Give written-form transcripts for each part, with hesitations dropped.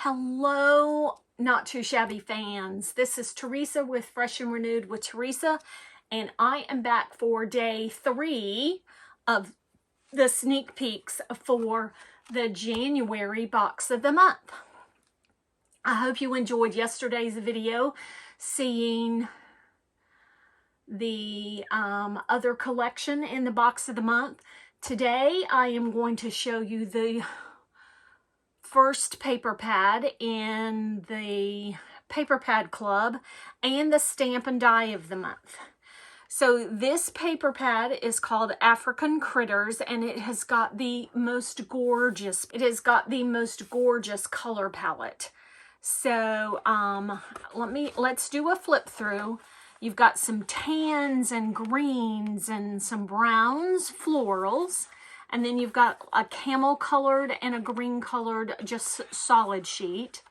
Hello, Not Too Shabby fans. This is Teresa with Fresh and Renewed with Teresa, and I am back for day 3 of the sneak peeks for the January box of the month. I hope you enjoyed yesterday's video, seeing the other collection in the box of the month. Today, I am going to show you the first paper pad in the paper pad club and the stamp and die of the month. So this paper pad is called African Critters, and it has got the most gorgeous, color palette. So let's do a flip through. You've got some tans and greens and some browns, florals. And then you've got a camel colored and a green colored, just solid sheet.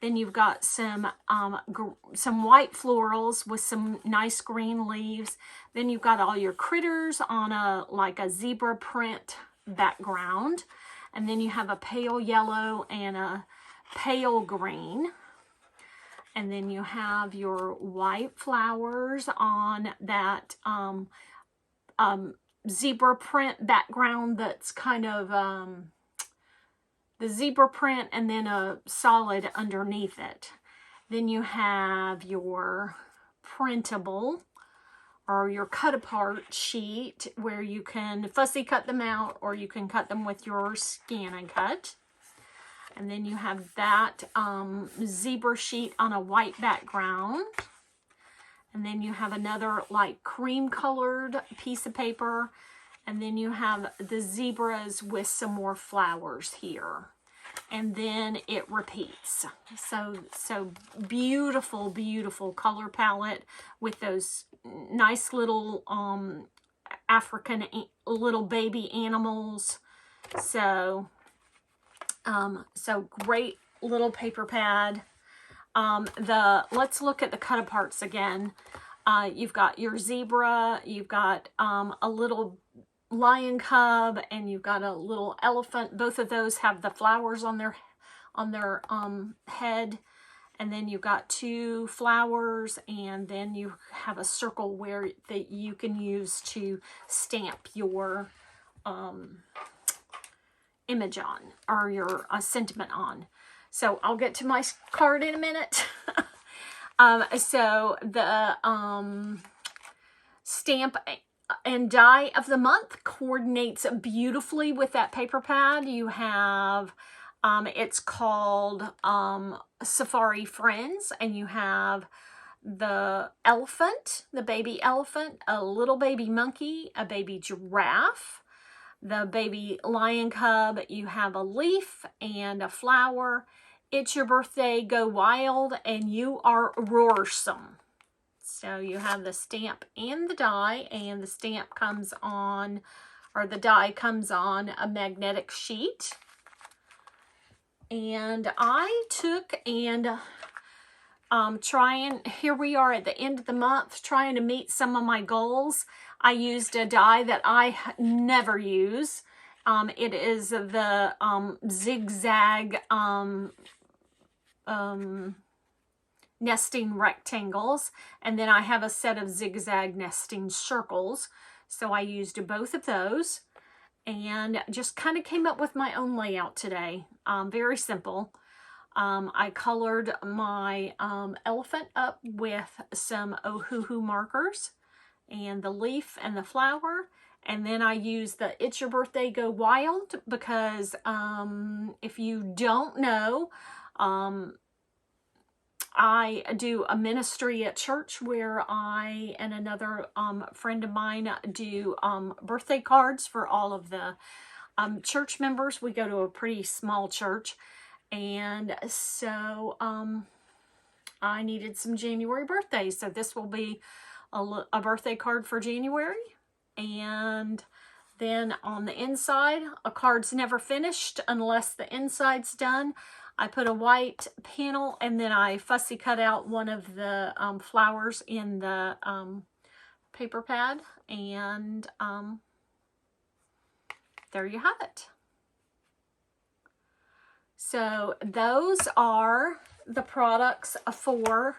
Then you've got some white florals with some nice green leaves. Then you've got all your critters on like a zebra print background. And then you have a pale yellow and a pale green. And then you have your white flowers on that zebra print background that's kind of the zebra print and then a solid underneath it. Then you have your printable or your cut apart sheet where you can fussy cut them out or you can cut them with your scan and cut. And then you have that zebra sheet on a white background. And then you have another like cream colored piece of paper. And then you have the zebras with some more flowers here. And then it repeats. So beautiful, beautiful color palette with those nice little African little baby animals. So great little paper pad. Let's look at the cut aparts again. You've got your zebra, you've got a little lion cub, and you've got a little elephant. Both of those have the flowers on their head. And then you've got 2 flowers, and then you have a circle where that you can use to stamp your image on, or your sentiment on. So I'll get to my card in a minute. So the stamp and die of the month coordinates beautifully with that paper pad. You have, it's called Safari Friends, and you have the elephant, the baby elephant, a little baby monkey, a baby giraffe, the baby lion cub. You have a leaf and a flower. It's your birthday, go wild, and you are roarsome. So you have the stamp and the die, and the stamp comes on, or the die comes on a magnetic sheet. And I took and here we are at the end of the month, trying to meet some of my goals. I used a die that I never use. It is the zigzag nesting rectangles, and then I have a set of zigzag nesting circles. So I used both of those and just kind of came up with my own layout today. Very simple. I colored my elephant up with some Ohuhu markers and the leaf and the flower. And then I used the It's Your Birthday, Go Wild, because if you don't know, I do a ministry at church where I and another friend of mine do birthday cards for all of the church members. We go to a pretty small church. And so I needed some January birthdays. So this will be a birthday card for January. And then on the inside, a card's never finished unless the inside's done. I put a white panel, and then I fussy cut out one of the flowers in the paper pad. And there you have it. So those are the products for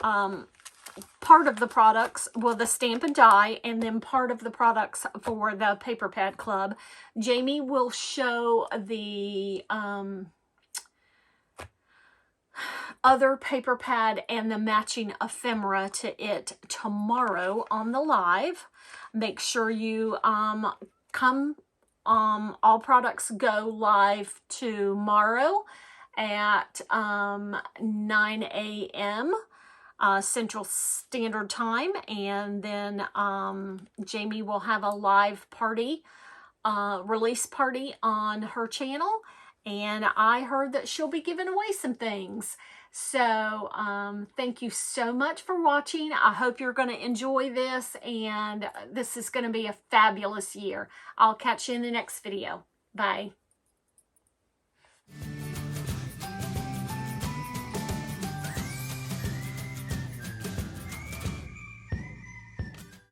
part of the products, well, the Stamp and Die, and then part of the products for the Paper Pad Club. Jamie will show the other paper pad and the matching ephemera to it tomorrow on the live. Make sure you come. All products go live tomorrow at 9 a.m. Central Standard Time, and then Jamie will have a live party, release party on her channel, and I heard that she'll be giving away some things. So thank you so much for watching. I hope you're going to enjoy this, and this is going to be a fabulous year. I'll catch you in the next video. Bye.